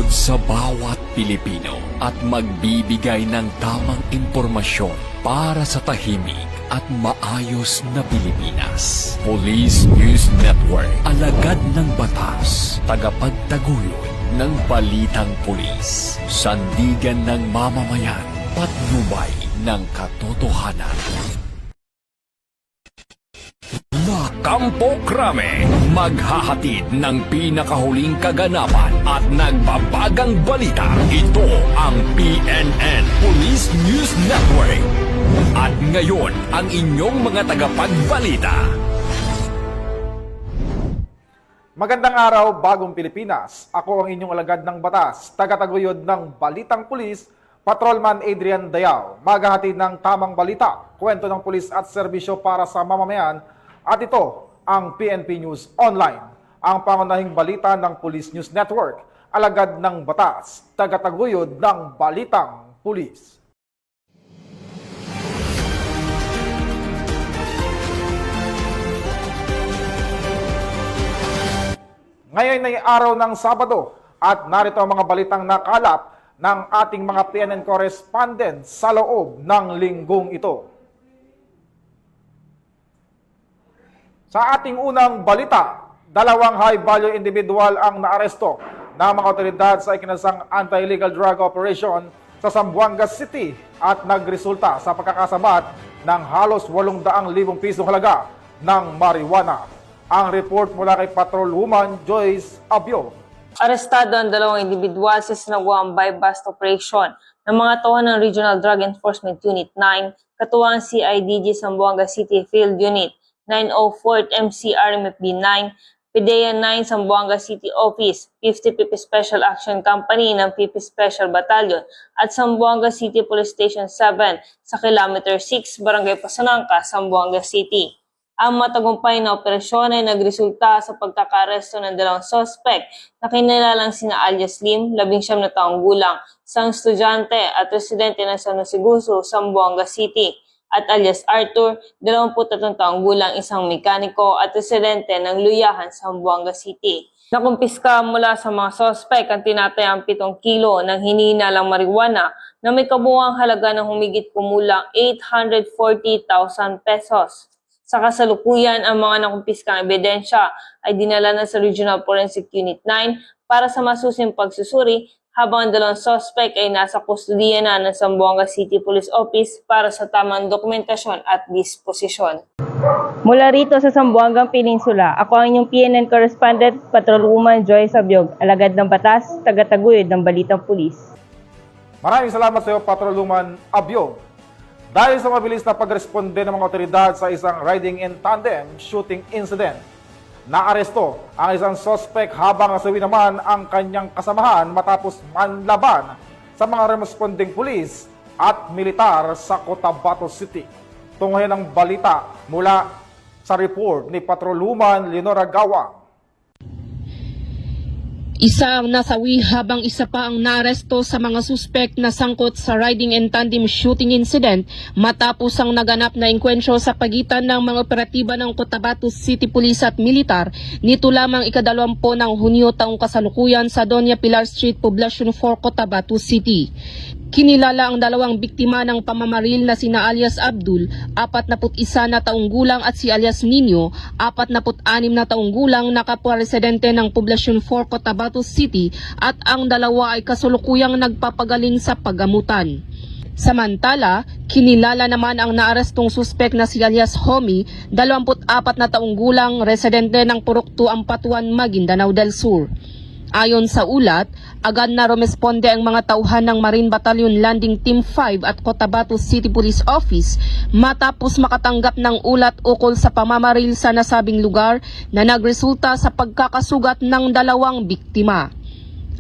Sumunod sa bawat Pilipino at magbibigay ng tamang impormasyon para sa tahimik at maayos na Pilipinas. Police News Network, alagad ng batas, tagapagtaguyod ng balitang pulis, sandigan ng mamamayan, patnubay ng katotohanan. Kampo Krame, maghahatid ng pinakahuling kaganapan at nagbabagang balita. Ito ang PNN Police News Network. At ngayon, ang inyong mga tagapagbalita. Magandang araw, bagong Pilipinas. Ako ang inyong alagad ng batas, tagataguyod ng Balitang Pulis, Patrolman Adrian Dayao. Maghahatid ng tamang balita, kwento ng pulis at serbisyo para sa mamamayan. At ito ang PNP News Online, ang pangunahing balita ng Police News Network, alagad ng batas, tagataguyod ng Balitang Pulis. Ngayon ay araw ng Sabado at narito ang mga balitang nakalap ng ating mga PNN correspondents sa loob ng linggong ito. Sa ating unang balita, dalawang high-value individual ang naaresto ng mga otoridad sa ikinasang anti-illegal drug operation sa Zamboanga City at nagresulta sa pagkakasabat ng halos 800,000 pisong halaga ng marijuana. Ang report mula kay Patrolwoman Joyce Abio. Arestado ang dalawang individual sa sinagawang buy-bust operation ng mga tauhan ng Regional Drug Enforcement Unit 9, katuwang CIDG Zamboanga City Field Unit 904th MCRMFB 9, PDEA 9 Zamboanga City Office, 50th Special Action Company ng 50th Special Battalion at Zamboanga City Police Station 7 sa Kilometer 6, Barangay Pasanangka, Zamboanga City. Ang matagumpay na operasyon ay nagresulta sa pagkakaresto ng dalawang suspect na kinilalang sina alias Lim, 19 na taong gulang, isang estudyante at residente ng San Jose, Zamboanga City, at alias Arthur, 23 taong gulang, isang mekaniko at residente ng Luyahan, Zamboanga City. Nakumpiska mula sa mga sospek ang tinatayang 7 kilo ng hinihinalang marijuana na may kabuuang halaga ng humigit kumulang 840,000 pesos. Sa kasalukuyan, ang mga nakumpiskang ebidensya ay dinala na sa Regional Forensic Unit 9 para sa masusing pagsusuri, habang ang dalawang suspect ay nasa kustudiya na ng Zamboanga City Police Office para sa tamang dokumentasyon at disposisyon. Mula rito sa Zamboanga Peninsula, ako ang inyong PNN correspondent, Patrolwoman Joyce Abiog, alagad ng batas, tagataguyod ng Balitang Pulis. Maraming salamat sa iyo, Patrolwoman Abio. Dahil sa mabilis na pagresponde ng mga otoridad sa isang riding in tandem shooting incident, naaresto ang isang suspect habang nasawi naman ang kanyang kasamahan matapos manlaban sa mga responding pulis at militar sa Cotabato City. Tunghayan ang balita mula sa report ni Patrolwoman Leonora Gawang. Isa ang nasawi habang isa pa ang naaresto sa mga suspect na sangkot sa riding and tandem shooting incident matapos ang naganap na enkwentro sa pagitan ng mga operatiba ng Cotabato City Police at Militar nito lamang ika-20 ng Hunyo taong kasalukuyan sa Doña Pilar Street, Poblacion 4, Cotabato City. Kinilala ang dalawang biktima ng pamamaril na sina alias Abdul, 41 na taong gulang at si alias Nino, 46 na taong gulang na kapwa residente ng Poblacion 4, Cotabato City at ang dalawa ay kasulukuyang nagpapagaling sa paggamutan. Samantala, kinilala naman ang naarestong suspek na si alias Homie, 24 na taong gulang, residente ng Purok 2, Ampatuan, Maguindanao del Sur. Ayon sa ulat, agad na rumesponde ang mga tauhan ng Marine Battalion Landing Team 5 at Cotabato City Police Office matapos makatanggap ng ulat ukol sa pamamaril sa nasabing lugar na nagresulta sa pagkakasugat ng dalawang biktima.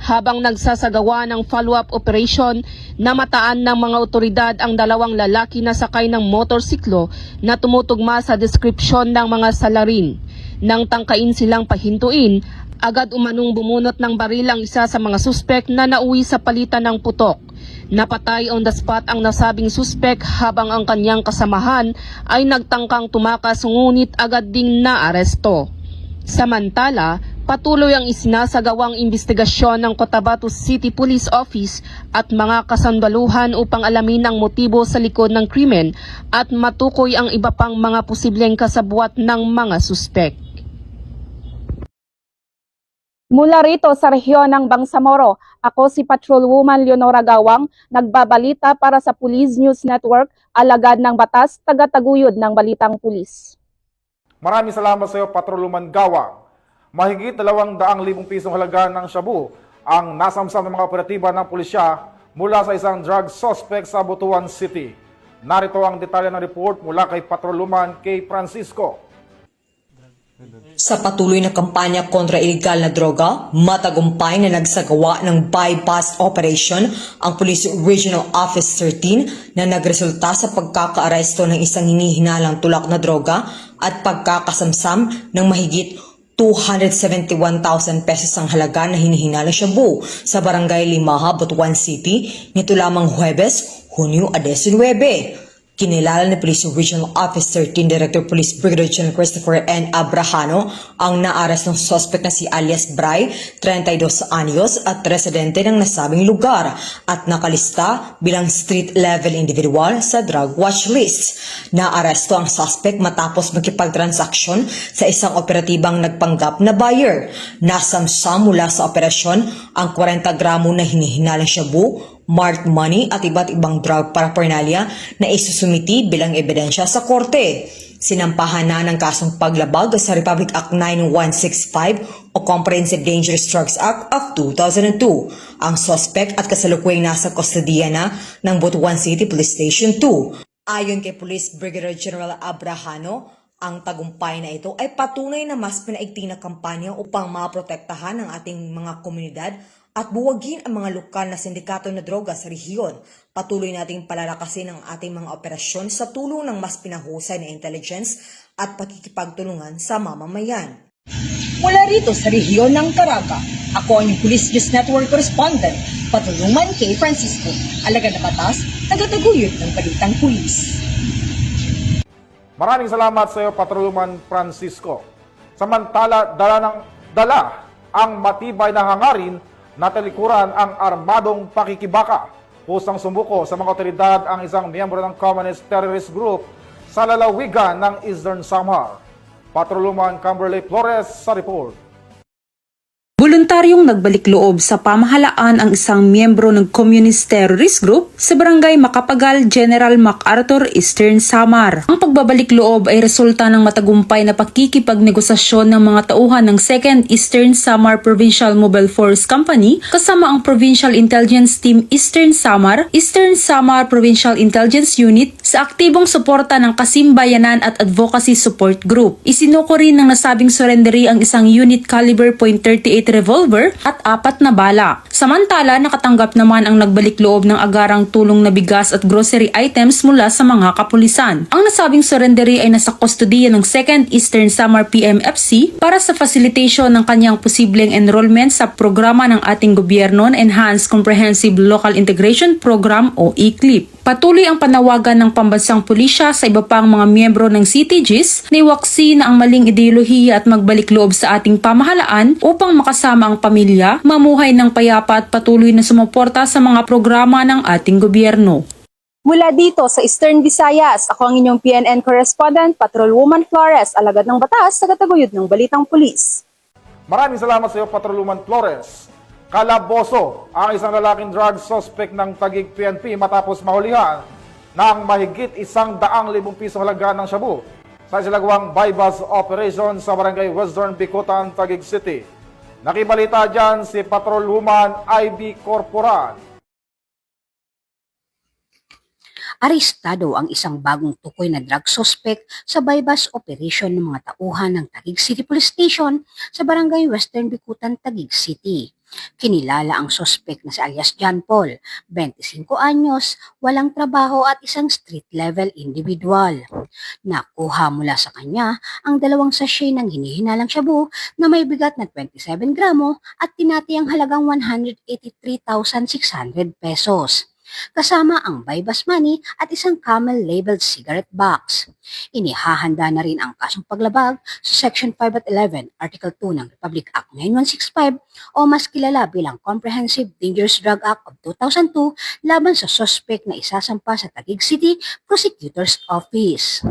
Habang nagsasagawa ng follow-up operation, namataan ng mga otoridad ang dalawang lalaki na sakay ng motorsiklo na tumutugma sa deskripsyon ng mga salarin. Nang tangkain silang pahintuin, agad umanong bumunot ng baril ang isa sa mga suspek na nauwi sa palitan ng putok. Napatay on the spot ang nasabing suspek habang ang kanyang kasamahan ay nagtangkang tumakas ngunit agad ding naaresto. Samantala, Patuloy ang isinasagawang investigasyon ng Cotabato City Police Office at mga kasandaluhan upang alamin ang motibo sa likod ng krimen at matukoy ang iba pang mga posibleng kasabwat ng mga suspek. Mula rito sa rehiyon ng Bangsamoro, ako si Patrolwoman Leonora Gawang, nagbabalita para sa Police News Network, alagad ng batas, tagataguyod ng balitang pulis. Maraming salamat sa iyo, Patrolwoman Gawang. Mahigit 200,000 pisong halaga ng shabu ang nasamsam ng mga operatiba ng pulisya mula sa isang drug suspect sa Butuan City. Narito ang detalye ng report mula kay Patrolwoman K. Francisco. Sa patuloy na kampanya kontra ilegal na droga, matagumpay na nagsagawa ng bypass operation ang Police Regional Office 13 na nagresulta sa pagkakaaresto ng isang hinihinalang tulak na droga at pagkakasamsam ng mahigit 271,000 pesos ang halaga na hinihinalang shabu sa Barangay Limaha, Butuan City nito lamang Huwebes, Hunyo 19. Kinilala ni Police Regional Office 13 Director Police Brigadier General Christopher N. Abrahano ang naares ng suspect na si alias Bray, 32 anyos at residente ng nasabing lugar at nakalista bilang street-level individual sa drug watch list. Naaresto ang suspect matapos magkipagtransaksyon sa isang operatibang nagpanggap na buyer. Nasamsam mula sa operasyon ang 40 gramo na hinihinalang shabu, marked money at iba't ibang drug paraphernalia na isusumiti bilang ebidensya sa korte. Sinampahan na ng kasong paglabag sa Republic Act 9165 o Comprehensive Dangerous Drugs Act of 2002. Ang suspect at kasalukuyang nasa kustodiya na ng Butuan City Police Station 2. Ayon kay Police Brigadier General Abrahano, ang tagumpay na ito ay patunay na mas pinaigting na kampanya upang maprotektahan ang ating mga komunidad at buwagin ang mga lokal na sindikato na droga sa rehiyon. Patuloy nating palalakasin ang ating mga operasyon sa tulong ng mas pinahusay na intelligence at pakikipagtulungan sa mamamayan. Mula rito sa rehiyon ng Caraga, ako ang yung Police News Network Correspondent, Patrolwoman K. Francisco, alagad na batas, tagataguyod ng balitang pulis. Maraming salamat sa iyo, Patrolwoman Francisco. Samantala, dala ang matibay na hangarin na talikuran ang armadong pakikibaka. Pusang sumuko sa mga otoridad ang isang miyembro ng Communist Terrorist Group sa lalawigan ng Eastern Samar. Patrolwoman Kimberly Flores sa report. Voluntaryong nagbalik loob sa pamahalaan ang isang miyembro ng Communist Terrorist Group sa Barangay Makapagal, General MacArthur, Eastern Samar. Ang pagbabalik loob ay resulta ng matagumpay na pakikipagnegosasyon ng mga tauhan ng 2nd Eastern Samar Provincial Mobile Force Company kasama ang Provincial Intelligence Team Eastern Samar Provincial Intelligence Unit sa aktibong suporta ng Kasimbayanan at Advocacy Support Group. Isinuko rin ng nasabing surrendery ang isang unit caliber .38 revolver at 4 na bala. Samantala, nakatanggap naman ang nagbalik loob ng agarang tulong na bigas at grocery items mula sa mga kapulisan. Ang nasabing surrendery ay nasa kustodiya ng 2nd Eastern Samar PMFC para sa facilitation ng kanyang posibleng enrollment sa programa ng ating gobyerno na Enhanced Comprehensive Local Integration Program o ECLIP. Patuloy ang panawagan ng pambansang pulisya sa iba pang mga miyembro ng CTGs na iwaksi na ang maling ideolohiya at magbalik loob sa ating pamahalaan upang makasama ang pamilya, mamuhay ng payapa at patuloy na sumuporta sa mga programa ng ating gobyerno. Mula dito sa Eastern Visayas, ako ang inyong PNN Correspondent, Patrolwoman Flores, alagad ng batas, tagataguyod ng balitang pulis. Maraming salamat sa iyo, Patrolwoman Flores. Kalaboso ang isang lalaking drug suspect ng Taguig PNP matapos mahulihan ng mahigit 100,000 pisong halaga ng shabu sa isinagawang bypass operation sa Barangay Western Bicutan, Taguig City. Nakibalita dyan si Patrolwoman IB Corporal. Arestado ang isang bagong tukoy na drug suspect sa bypass operation ng mga tauhan ng Taguig City Police Station sa Barangay Western Bicutan, Taguig City. Kinilala ang suspect na si alias John Paul, 25 anyos, walang trabaho at isang street-level individual. Nakuha mula sa kanya ang 2 sachet ng hinihinalang shabu na may bigat na 27 gramo at tinatayang halagang 183,600 pesos. kasama ang bypass money at isang camel-labeled cigarette box. Inihahanda na rin ang kasong paglabag sa Section 5 at 11, Article 2 ng Republic Act 9165 o mas kilala bilang Comprehensive Dangerous Drug Act of 2002 laban sa suspect na isasampa sa Taguig City Prosecutor's Office.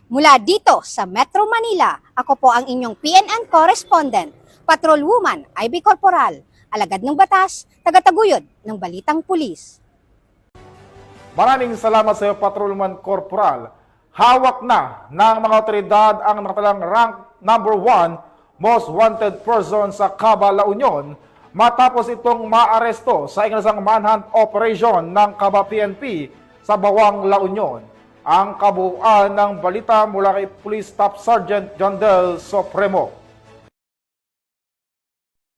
Mula dito sa Metro Manila, ako po ang inyong PNN correspondent, Patrolwoman Ivy Corporal, alagad ng batas, tagataguyod ng balitang pulis. Maraming salamat sa iyo, Patrolman Corporal. Hawak na ng mga otoridad ang nakatalang rank number 1 most wanted person sa Caba, La Union matapos itong maaresto sa ikinasang manhunt operation ng Caba PNP sa Bawang, La Union. Ang kabuuan ng balita mula kay Police Staff Sergeant John Del Supremo.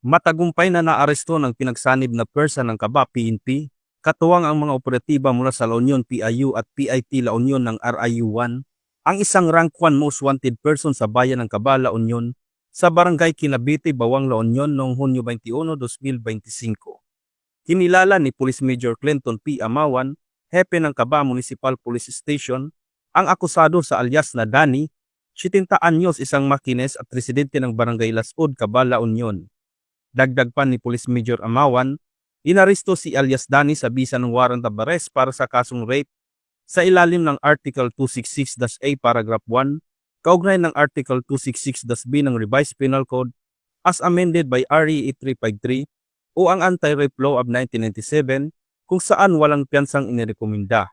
Matagumpay na naaresto ng pinagsanib na persa ng Caba PNP, katuwang ang mga operatiba mula sa La Union PIU at PIT La Union ng RIU-1, ang isang rank 1 most wanted person sa bayan ng Caba, La Union, sa barangay Kinabiti, Bawang, La Union noong Hunyo 21, 2025. Kinilala ni Police Major Clinton P. Amawan, hepe ng Caba Municipal Police Station, ang akusado sa alias na Danny, 70 anyos, isang makines at residente ng barangay Lasud, Caba, La Union. Dagdag pa ni Police Major Amawan, inaresto si alias Danny sa bisa ng warrant of arrest para sa kasong rape sa ilalim ng Article 266-A Paragraph 1, kaugnay ng Article 266-B ng Revised Penal Code as amended by RA 8353 o ang Anti-Rape Law of 1997 kung saan walang piyansang inirekomenda.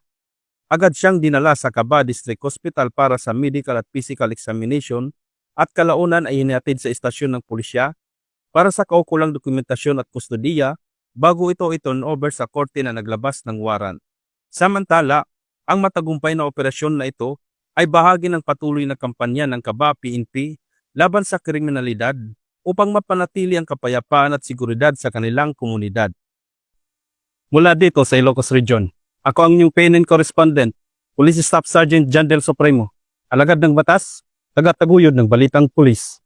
Agad siyang dinala sa Caba District Hospital para sa medical at physical examination at kalaunan ay hinihatid sa istasyon ng pulisya para sa kaukulang dokumentasyon at kustodiya bago ito i-turn over sa korte na naglabas ng warrant. Samantala, ang matagumpay na operasyon na ito ay bahagi ng patuloy na kampanya ng Caba PNP laban sa kriminalidad upang mapanatili ang kapayapaan at seguridad sa kanilang komunidad. Mula dito sa Ilocos Region, ako ang inyong PNN correspondent, Police Staff Sergeant John Del Supremo, alagad ng batas, tagataguyod ng balitang pulis.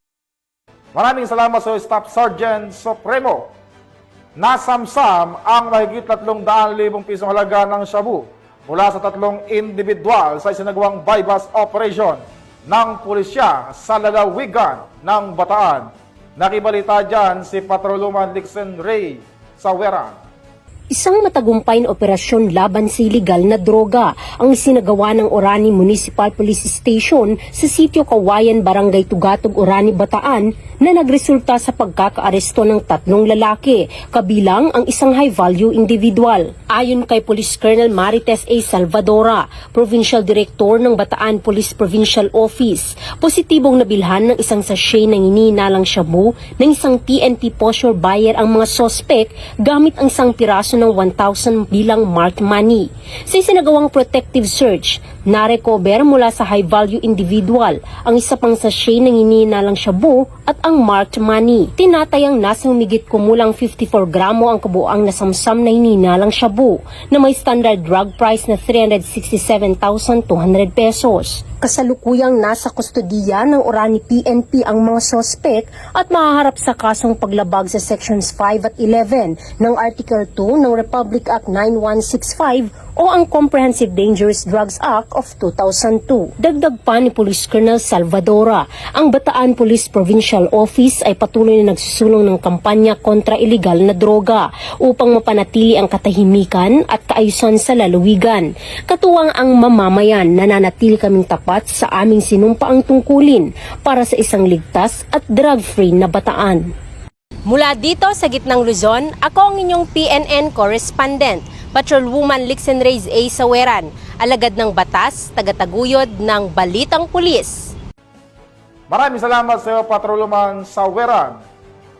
Maraming salamat sa iyo, Staff Sergeant Supremo. Nasamsam ang mahigit 300,000 pisong halaga ng shabu mula sa 3 individual sa isinagawang bypass operation ng pulisya sa lalawigan ng Bataan. Nakibalita dyan si Patrolwoman Lixen Ray Saweran. Isang matagumpay na operasyon laban sa iligal na droga ang isinagawa ng Orani Municipal Police Station sa sitio Kawayan, Barangay Tugatog, Orani, Bataan na nagresulta sa pagkakaaresto ng 3 lalaki, kabilang ang isang high-value individual. Ayon kay Police Colonel Marites A. Salvadora, Provincial Director ng Bataan Police Provincial Office, positibong nabilhan ng isang sachet ng ininalang shabu ng isang PNP posture buyer ang mga sospek gamit ang isang piraso ng 1,000 bilang marked money. Sa isinagawang protective search, narecover mula sa high-value individual ang isa pang sachet ng ininalang shabu at ang marked money. Tinatayang nasa humigit kumulang 54 gramo ang kabuang nasamsam na hininalang shabu na may standard drug price na 367,200 pesos. Kasalukuyang nasa kustodiya ng Orani PNP ang mga sospek at mahaharap sa kasong paglabag sa Sections 5 at 11 ng Article 2 ng Republic Act 9165 o ang Comprehensive Dangerous Drugs Act of 2002. Dagdag pa ni Police Colonel Salvadora, ang Bataan Police Provincial Office ay patuloy na nagsusulong ng kampanya kontra iligal na droga upang mapanatili ang katahimikan at kaayusan sa lalawigan. Katuwang ang mamamayan, nananatili kaming tapat sa aming sinumpaang tungkulin para sa isang ligtas at drug-free na Bataan. Mula dito sa gitnang Luzon, ako ang inyong PNN correspondent, Patrolwoman Lixen Reyes A. Saweran, alagad ng batas, tagataguyod ng balitang pulis. Maraming salamat sa iyo, Patrolwoman Saweran.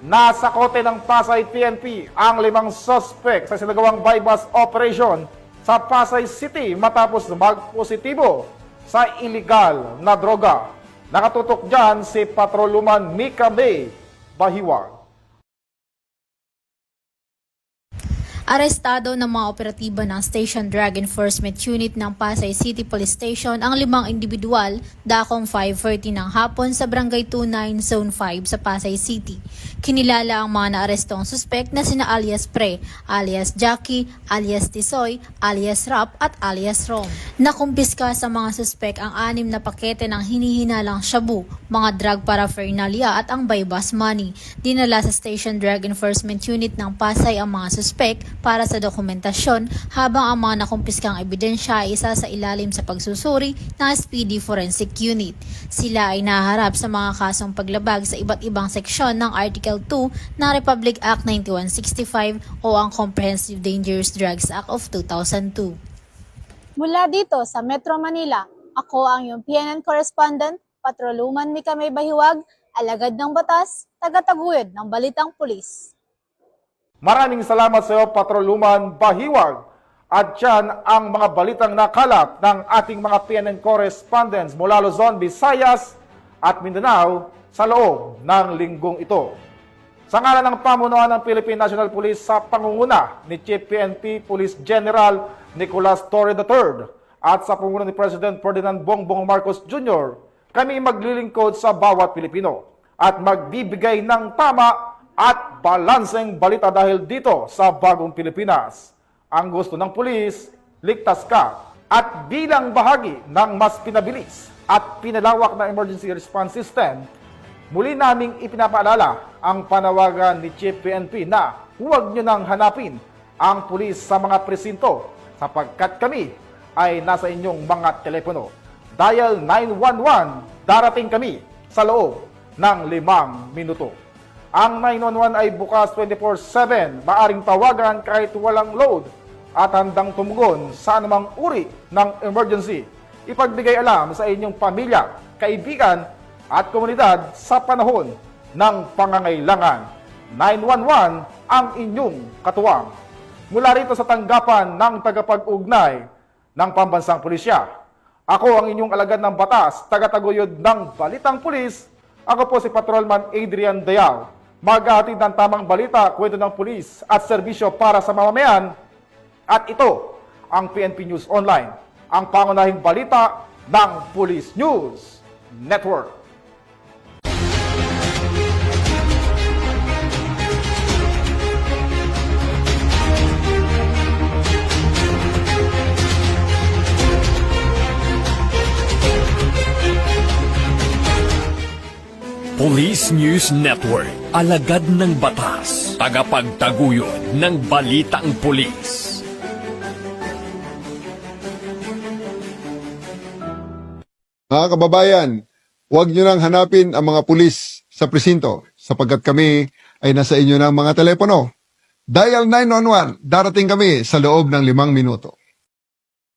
Nasa kote ng Pasay PNP ang 5 suspect sa sinagawang bypass operation sa Pasay City matapos magpositibo sa illegal na droga. Nakatutok dyan si Patrolwoman Mika May Bahiwag. Arestado ng mga operatiba ng Station Drug Enforcement Unit ng Pasay City Police Station ang 5 individual dakong 5:30 ng hapon sa Barangay 29 Zone 5 sa Pasay City. Kinilala ang mga naarestong suspect na sina alias Pre, alias Jackie, alias Tisoy, alias Rap at alias Rom. Nakumpiska sa mga suspect ang 6 na pakete ng hinihinalang shabu, mga drug paraphernalia at ang buy-bus money. Dinala sa Station Drug Enforcement Unit ng Pasay ang mga suspect para sa dokumentasyon habang ang mga nakumpiskang ebidensya ay isa sa ilalim sa pagsusuri ng SPD Forensic Unit. Sila ay naharap sa mga kasong paglabag sa iba't ibang seksyon ng Article 2 ng Republic Act 9165 o ang Comprehensive Dangerous Drugs Act of 2002. Mula dito sa Metro Manila, ako ang iyong PNN correspondent, Patroluman Mika May Bahiwag, alagad ng batas, tagataguyod ng balitang pulis. Maraming salamat sa iyo, Patroluman Bahiwag. At yan ang mga balitang nakalap ng ating mga PNN correspondents mula Luzon, Visayas at Mindanao sa loob ng linggong ito. Sa ngalan ng pamunuan ng Philippine National Police sa pangunguna ni Chief PNP Police General Nicolas Torre III at sa pangunguna ni President Ferdinand Bongbong Marcos Jr., kami maglilingkod sa bawat Pilipino at magbibigay ng tama at balanseng balita dahil dito sa bagong Pilipinas. Ang gusto ng pulis, ligtas ka. At bilang bahagi ng mas pinabilis at pinalawak na emergency response system, muli naming ipinapaalala ang panawagan ni Chief PNP na huwag nyo nang hanapin ang pulis sa mga presinto sapagkat kami ay nasa inyong mga telepono. Dial 911, darating kami sa loob ng 5 minuto. Ang 911 ay bukas 24/7, maaring tawagan kahit walang load at handang tumugon sa anumang uri ng emergency. Ipagbigay alam sa inyong pamilya, kaibigan at komunidad sa panahon ng pangangailangan. 911 ang inyong katuwang. Mula rito sa tanggapan ng tagapag-ugnay ng Pambansang Pulisya, ako ang inyong alagad ng batas, tagataguyod ng Balitang Pulis. Ako po si Patrolman Adrian Dayal. Maghahatid ng tamang balita, kwento ng pulis at serbisyo para sa mamamayan. At ito ang PNP News Online, ang pangunahing balita ng Police News Network. Police News Network, alagad ng batas, tagapagtaguyod ng balitang pulis. Mga kababayan, huwag nyo nang hanapin ang mga pulis sa presinto sapagkat kami ay nasa inyo ng mga telepono. Dial 911, darating kami sa loob ng 5 minuto.